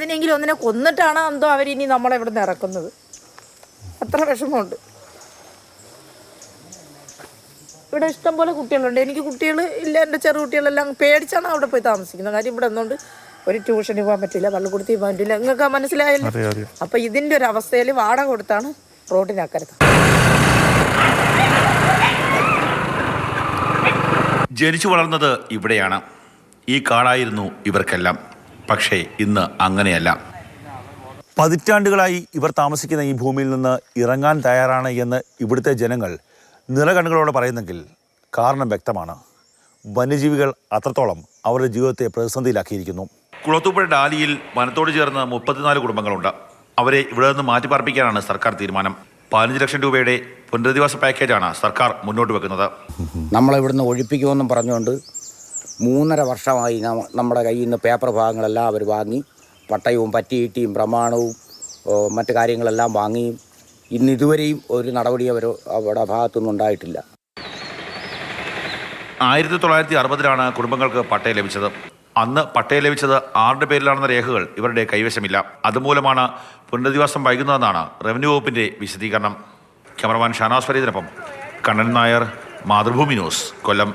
ഏതിനെങ്കിലും ഒന്നിനെ കൊന്നിട്ടാണ് എന്തോ അവരിനി നമ്മളെ ഇവിടെ നിന്ന് ഇറക്കുന്നത്. അത്ര വിഷമമുണ്ട്. ഇവിടെ ഇഷ്ടംപോലെ കുട്ടികളുണ്ട്. എനിക്ക് കുട്ടികൾ ഇല്ല, എൻ്റെ ചെറുകുട്ടികളെല്ലാം പേടിച്ചാണ് അവിടെ പോയി താമസിക്കുന്നത്. കാര്യം ഇവിടെ ഒന്നുകൊണ്ട് ഒരു ട്യൂഷന് പോകാൻ പറ്റില്ല, പള്ളിക്കൂടത്തിൽ പോകാൻ പറ്റില്ല. നിങ്ങൾക്ക് മനസ്സിലായല്ലോ. അപ്പം ഇതിൻ്റെ ഒരു അവസ്ഥയിൽ വാടക കൊടുത്താണ് റോഡിനക്കരുത്. ജനിച്ചു വളർന്നത് ഇവിടെയാണ്. ഈ കാടായിരുന്നു ഇവർക്കെല്ലാം. പക്ഷേ ഇന്ന് അങ്ങനെയല്ല. പതിറ്റാണ്ടുകളായി ഇവർ താമസിക്കുന്ന ഈ ഭൂമിയിൽ നിന്ന് ഇറങ്ങാൻ തയ്യാറാണ് എന്ന് ഇവിടുത്തെ ജനങ്ങൾ നിറകണ്ണുകളോടെ പറയുന്നെങ്കിൽ കാരണം വ്യക്തമാണ്. വന്യജീവികൾ അത്രത്തോളം അവരുടെ ജീവിതത്തെ പ്രതിസന്ധിയിലാക്കിയിരിക്കുന്നു. കുളത്തൂപ്പുഴ ഡാലിയിൽ വനത്തോട് ചേർന്ന് 34 കുടുംബങ്ങളുണ്ട്. അവരെ ഇവിടെ നിന്ന് മാറ്റിപ്പാർപ്പിക്കാനാണ് സർക്കാർ തീരുമാനം. 15 ലക്ഷം രൂപയുടെ പുനരധിവാസ പാക്കേജാണ് സർക്കാർ മുന്നോട്ട് വെക്കുന്നത്. നമ്മളിവിടുന്ന് ഒഴിപ്പിക്കുമെന്നും പറഞ്ഞുകൊണ്ട് 3.5 വർഷമായി നമ്മുടെ കയ്യിൽ നിന്ന് പേപ്പർ ഭാഗങ്ങളെല്ലാം അവർ വാങ്ങി, പട്ടയവും പറ്റിയിട്ടിയും പ്രമാണവും മറ്റു കാര്യങ്ങളെല്ലാം വാങ്ങിയും ഇതുവരെയും ഒരു നടപടി അവരുടെ ഭാഗത്തുനിന്നും ഉണ്ടായിട്ടില്ല. 1960-ലാണ് കുടുംബങ്ങൾക്ക് പട്ടയം ലഭിച്ചത്. അന്ന് പട്ടയം ലഭിച്ചത് ആരുടെ പേരിലാണെന്ന രേഖകൾ ഇവരുടെ കൈവശമില്ല. അതുമൂലമാണ് പുനരധിവാസം വൈകുന്നതെന്നാണ് റവന്യൂ വകുപ്പിന്റെ വിശദീകരണം. ക്യാമറമാൻ ഷാനാസ് ഫരീദിനൊപ്പം കണ്ണൻ നായർ, മാതൃഭൂമി ന്യൂസ്, കൊല്ലം.